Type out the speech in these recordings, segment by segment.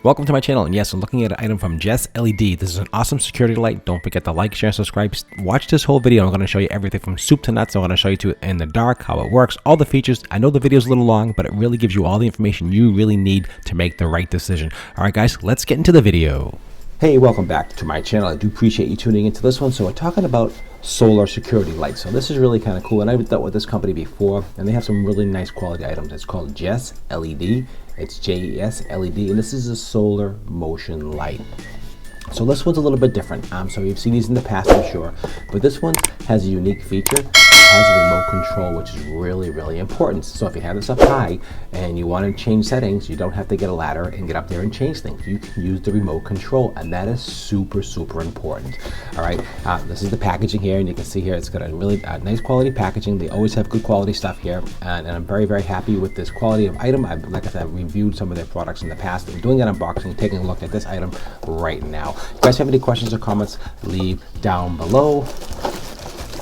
Welcome to my channel, and yes, I'm looking at an item from JESLED. This is an awesome security light. Don't forget to like, share, and subscribe. Watch this whole video. I'm going to show you everything from soup to nuts. I'm going to show you to in the dark, how it works, all the features. I know the video is a little long, but it really gives you all the information you really need to make the right decision. All right, guys, let's get into the video. Hey, welcome back to my channel. I do appreciate you tuning into this one. So we're talking about solar security lights. So this is really kind of cool, and I've dealt with this company before, and they have some really nice quality items. It's called JESLED. It's JESLED, and this is a solar motion light. So this one's a little bit different. So you've seen these in the past, I'm sure, but this one has a unique feature. It has a remote control, which is really, really important. So if you have this up high and you want to change settings, you don't have to get a ladder and get up there and change things. You can use the remote control, and that is super, super important. All right, this is the packaging here, and you can see here it's got a really nice quality packaging. They always have good quality stuff here, and I'm very, very happy with this quality of item. Like I said, I've reviewed some of their products in the past. I'm doing an unboxing, taking a look at this item right now. If you guys have any questions or comments, leave down below.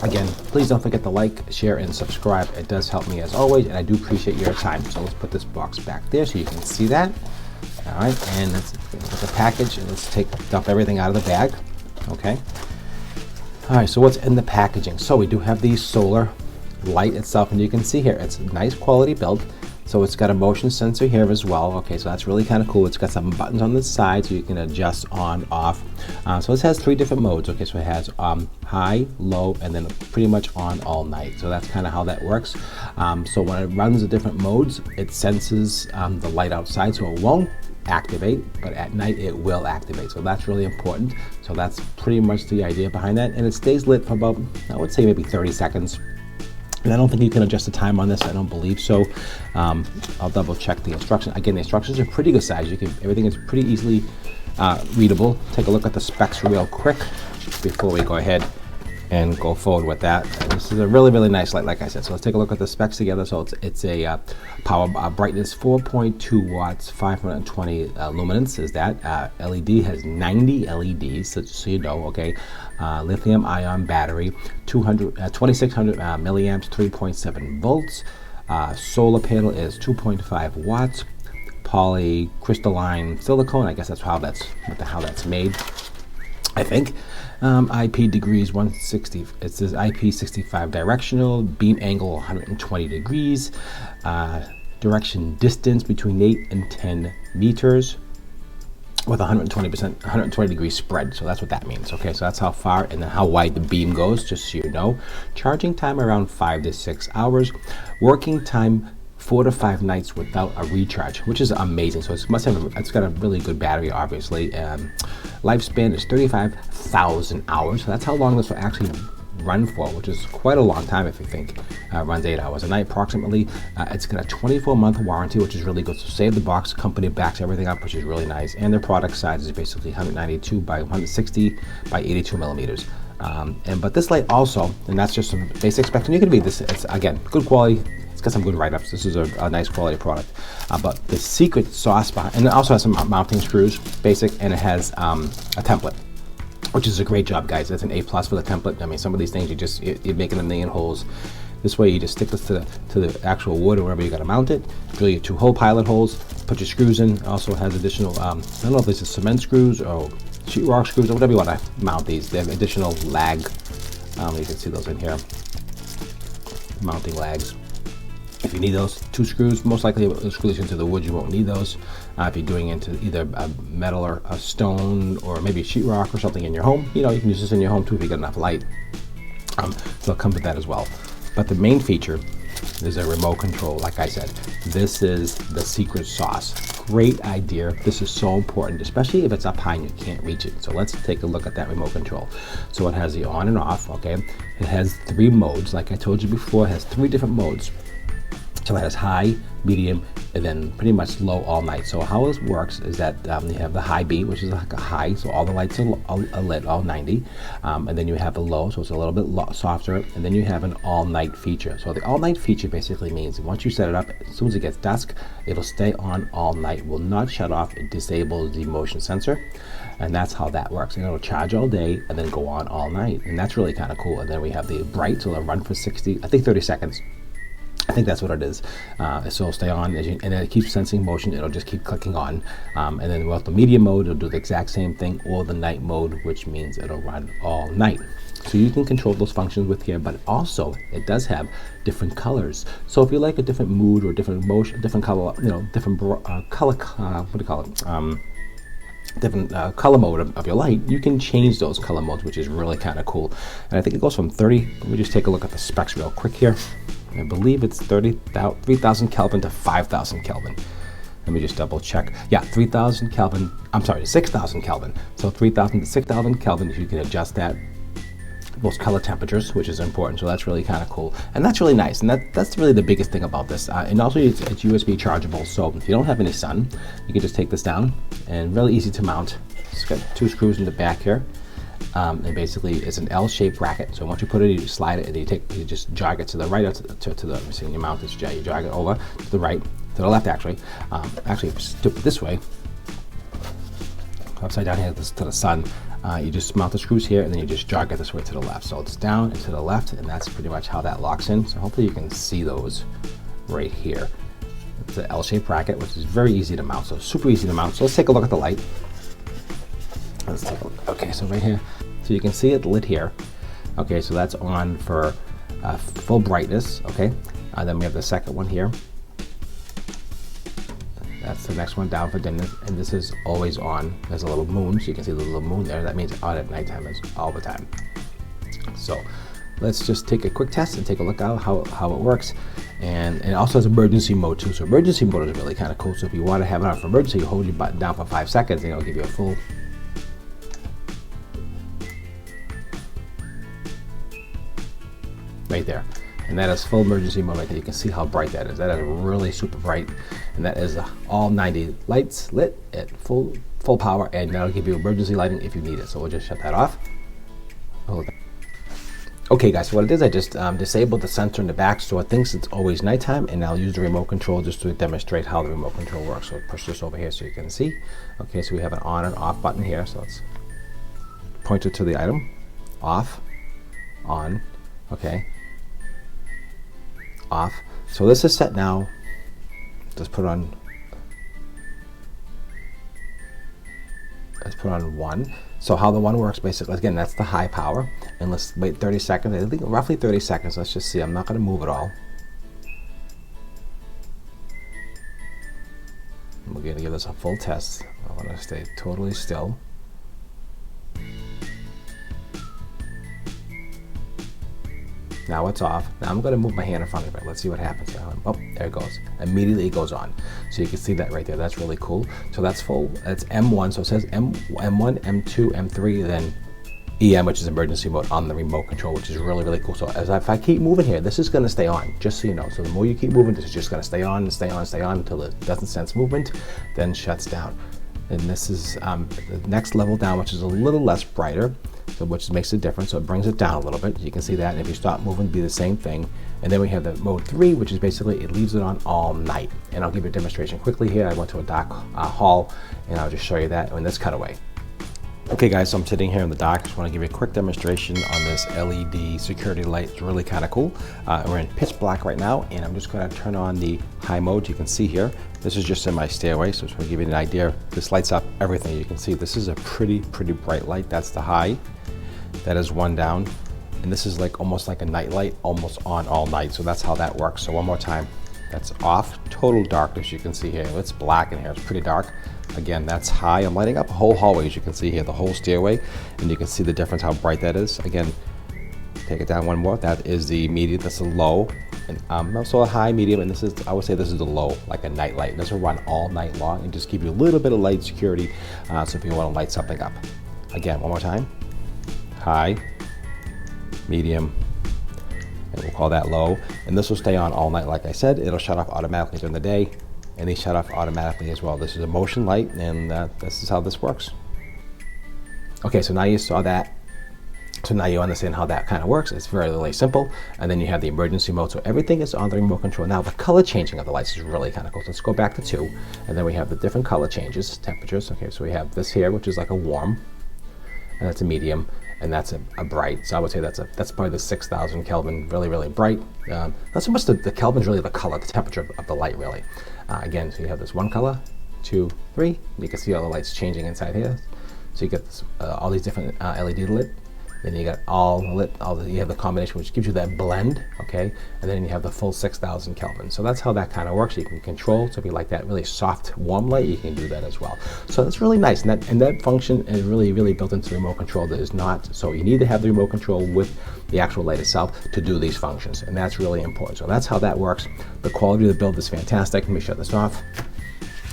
Again, please don't forget to like, share, and subscribe. It does help me as always, and I do appreciate your time. So let's put this box back there so you can see that. All right, and let's put the package, and let's dump everything out of the bag. Okay. All right, so what's in the packaging? So we do have the solar light itself, and you can see here, it's a nice quality build. So it's got a motion sensor here as well. Okay, so that's really kind of cool. It's got some buttons on the side so you can adjust on, off. So this has 3 different modes. Okay, so it has high, low, and then pretty much on all night. So that's kind of how that works. So when it runs the different modes, it senses the light outside, so it won't activate, but at night it will activate. So that's really important. So that's pretty much the idea behind that. And it stays lit for about, I would say maybe 30 seconds. And I don't think you can adjust the time on this. I don't believe so. I'll double check the instructions. Again, the instructions are pretty good size. Everything is pretty easily readable. Take a look at the specs real quick before we go ahead and go forward with that. And this is a really, really nice light, like I said. So let's take a look at the specs together. So it's a power brightness 4.2 watts, 520 luminance is that. LED has 90 LEDs, so you know, okay. Lithium ion battery, 2600 milliamps, 3.7 volts. Solar panel is 2.5 watts. Polycrystalline silicone, I guess that's how that's made, I think. IP degrees 160, it says IP65 directional, beam angle 120 degrees, direction distance between 8 and 10 meters with 120 degree spread. So that's what that means. Okay, so that's how far and then how wide the beam goes, just so you know. Charging time around 5 to 6 hours. Working time 4 to 5 nights without a recharge, which is amazing. So it's got a really good battery, obviously. Lifespan is 35,000 hours. So that's how long this will actually run for, which is quite a long time if you think. Runs 8 hours a night approximately. It's got a 24-month warranty, which is really good. So save the box, company backs everything up, which is really nice. And their product size is basically 192 by 160 by 82 millimeters. But this light also, and that's just some basic specs, and you can read this. It's again good quality. It's got some good write-ups. This is a nice quality product. But the secret sauce behind, and it also has some mounting screws, basic, and it has a template, which is a great job, guys. That's an A+ for the template. I mean, some of these things you're making a million holes. This way, you just stick this to the actual wood or wherever you got to mount it. Drill your 2-hole pilot holes. Put your screws in. It also has additional. I don't know if this is cement screws or sheetrock screws or whatever you want to mount these. They have additional lag. You can see those in here. Mounting lags. If you need those 2 screws, most likely it'll screw these into the wood. You won't need those. If you're doing into either a metal or a stone or maybe a sheetrock or something in your home, you can use this in your home too if you get enough light. So it comes with that as well. But the main feature is a remote control. Like I said, this is the secret sauce. Great idea. This is so important, especially if it's up high and you can't reach it. So let's take a look at that remote control. So it has the on and off, okay? It has 3 modes. Like I told you before, it has 3 different modes. So it has high, medium, and then pretty much low all night. So how this works is that you have the high beat, which is like a high, so all the lights are lit, all 90. And then you have the low, so it's a little bit softer. And then you have an all night feature. So the all night feature basically means once you set it up, as soon as it gets dusk, it'll stay on all night, will not shut off. It disables the motion sensor. And that's how that works. And it'll charge all day and then go on all night. And that's really kind of cool. And then we have the bright, so it'll run for 30 seconds. think that's what it is. So it'll stay on, and it keeps sensing motion. It'll just keep clicking on. And then with the medium mode, it'll do the exact same thing, or the night mode, which means it'll run all night. So you can control those functions with here, but also it does have different colors. So if you like a different mood or different motion, different color, different color, what do you call it? Different color mode of your light, you can change those color modes, which is really kind of cool. And I think it goes from 30, let me just take a look at the specs real quick here. I believe it's 3,000 Kelvin to 5,000 Kelvin. Let me just double check. Yeah, 3,000 Kelvin, I'm sorry, 6,000 Kelvin. So 3,000 to 6,000 Kelvin, you can adjust those color temperatures, which is important. So that's really kind of cool. And that's really nice. And that's really the biggest thing about this. And also it's USB chargeable. So if you don't have any sun, you can just take this down, and really easy to mount. It's got 2 screws in the back here. And basically it's an L-shaped bracket. So once you put it, you slide it, and you just jog it to the right, or to the, let me see, you mount this, you jog it over to the right, to the left actually. Actually, to put it this way, upside down here to the sun, you just mount the screws here, and then you just jog it this way to the left. So it's down and to the left, and that's pretty much how that locks in. So hopefully you can see those right here. It's an L-shaped bracket, which is very easy to mount, so super easy to mount. So let's take a look at the light. Let's take a look. Okay, so right here, so you can see it lit here. Okay, so that's on for full brightness. Okay, then we have the second one here. That's the next one down for dimness, and this is always on. There's a little moon, so you can see the little moon there. That means on at nighttime is all the time. So let's just take a quick test and take a look at how it works. And it also has emergency mode too. So emergency mode is really kind of cool. So if you want to have it on for emergency, you hold your button down for 5 seconds, and it'll give you a full. Right there. And that is full emergency mode right there. You can see how bright that is. That is really super bright. And that is all 90 lights lit at full power, and that'll give you emergency lighting if you need it. So we'll just shut that off. Okay guys, so what it is, I just disabled the sensor in the back so it thinks it's always nighttime, and I'll use the remote control just to demonstrate how the remote control works. So push this over here so you can see. Okay, so we have an on and off button here. So let's point it to the item. Off, on, okay. Off. So this is set now. Let's put on 1. So how the 1 works, basically, again, that's the high power. And let's wait 30 seconds, I think roughly 30 seconds. Let's just see. I'm not going to move at all. We're going to give this a full test. I want to stay totally still. Now it's off. Now I'm going to move my hand in front of it. Let's see what happens. Oh, there it goes. Immediately it goes on. So you can see that right there. That's really cool. So that's full. That's M1. So it says M1, M2, M3, then EM, which is emergency mode on the remote control, which is really, really cool. So if I keep moving here, this is going to stay on, just so you know. So the more you keep moving, this is just going to stay on and stay on and stay on until it doesn't sense movement, then shuts down. And this is the next level down, which is a little less brighter. So which makes a difference, so it brings it down a little bit. You can see that, and if you stop moving, it'll be the same thing. And then we have the mode 3, which is basically it leaves it on all night. And I'll give you a demonstration quickly here. I went to a dark hall, and I'll just show you that in this cutaway. Okay guys, so I'm sitting here in the dark. Just want to give you a quick demonstration on this LED security light. It's really kind of cool. We're in pitch black right now, and I'm just going to turn on the high mode. You can see here, this is just in my stairway, so just to give you an idea, this lights up everything. You can see this is a pretty bright light. That's the high. That is 1 down, and this is like almost like a night light, almost on all night. So that's how that works. So one more time, that's off, total darkness. You can see here, it's black in here, it's pretty dark. Again, that's high. I'm lighting up a whole hallway, as you can see here, the whole stairway, and you can see the difference, how bright that is. Again, take it down one more. That is the medium, that's a low, and also a high, medium, and this is, I would say this is the low, like a night light. This will run all night long and just give you a little bit of light security, so if you want to light something up. Again, one more time. High, medium, and we'll call that low, and this will stay on all night. Like I said, it'll shut off automatically during the day, and they shut off automatically as well. This is a motion light, and this is how this works. Okay, so now you saw that. So now you understand how that kind of works. It's very, really simple. And then you have the emergency mode. So everything is on the remote control. Now the color changing of the lights is really kind of cool. So let's go back to 2, and then we have the different color changes, temperatures. Okay, so we have this here, which is like a warm, and that's a medium. and that's a bright. So I would say that's probably the 6,000 Kelvin, really, really bright. Not so much the Kelvin's really the color, the temperature of the light, really. Again, so you have this one color, 2, 3. You can see all the lights changing inside here. So you get this, all these different LED lit. Then you got all lit, you have the combination, which gives you that blend, okay? And then you have the full 6,000 Kelvin. So that's how that kind of works. You can control, so if you like that really soft, warm light, you can do that as well. So that's really nice, and that function is really, really built into the remote control. That is not, so you need to have the remote control with the actual light itself to do these functions, and that's really important. So that's how that works. The quality of the build is fantastic. Let me shut this off.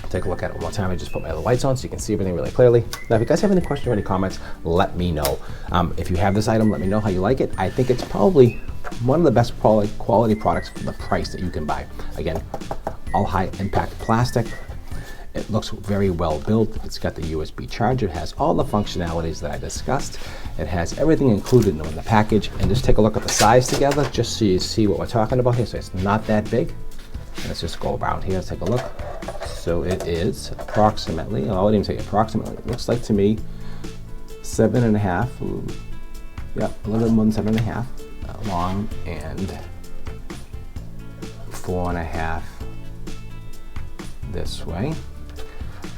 Take a look at it one more time. I just put my other lights on so you can see everything really clearly. Now, if you guys have any questions or any comments, let me know. If you have this item, let me know how you like it. I think it's probably one of the best quality products for the price that you can buy. Again, all high impact plastic. It looks very well built. It's got the USB charger. It has all the functionalities that I discussed. It has everything included in the package. And just take a look at the size together, just so you see what we're talking about here. So it's not that big. Let's just go around here and take a look. So it is approximately, I wouldn't even say approximately, it looks like to me 7.5, yeah, a little bit more than 7.5 long and 4.5 this way.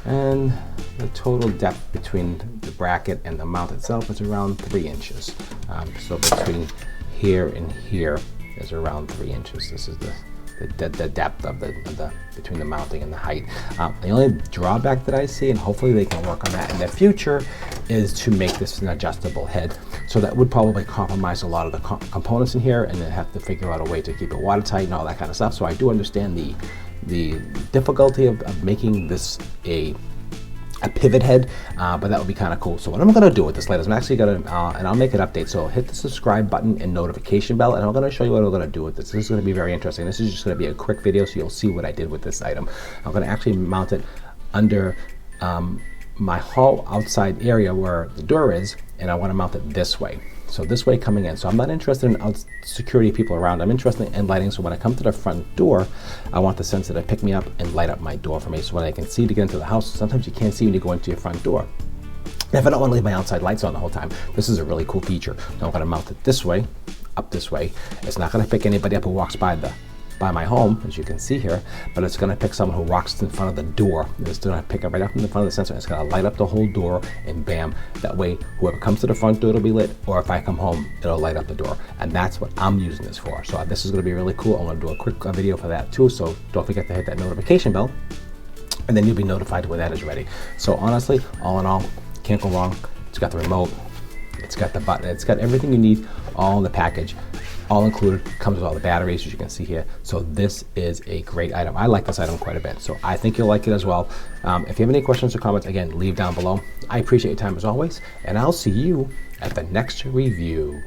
And the total depth between the bracket and the mount itself is around 3 inches. So between here and here is around 3 inches. This is the depth of the between the mounting and the height. The only drawback that I see, and hopefully they can work on that in the future, is to make this an adjustable head. So that would probably compromise a lot of the components in here, and then have to figure out a way to keep it watertight and all that kind of stuff. So I do understand the difficulty of making this a pivot head, but that would be kind of cool. So what I'm going to do with this light is I'm actually going to, and I'll make an update. So hit the subscribe button and notification bell, and I'm going to show you what I'm going to do with this. This is going to be very interesting. This is just going to be a quick video, so you'll see what I did with this item. I'm going to actually mount it under my hall outside area where the door is, and I want to mount it this way. So this way coming in. So I'm not interested in security people around. I'm interested in lighting. So when I come to the front door, I want the sensor to pick me up and light up my door for me, so when I can see to get into the house. Sometimes you can't see when you go into your front door. And if I don't want to leave my outside lights on the whole time, this is a really cool feature. Now I'm going to mount it this way, up this way. It's not going to pick anybody up who walks by my home, as you can see here, but it's going to pick someone who walks in front of the door. It's going to pick up right up in the front of the sensor. It's going to light up the whole door, and bam, that way whoever comes to the front door will be lit, or if I come home, it'll light up the door. And that's what I'm using this for. So this is going to be really cool. I'm going to do a quick video for that too, so don't forget to hit that notification bell, and then you'll be notified when that is ready. So honestly, all in all, can't go wrong. It's got the remote, it's got the button, it's got everything you need all in the package. All included, comes with all the batteries, as you can see here. So this is a great item. I like this item quite a bit, so I think you'll like it as well. If you have any questions or comments, again, leave down below. I appreciate your time as always, and I'll see you at the next review.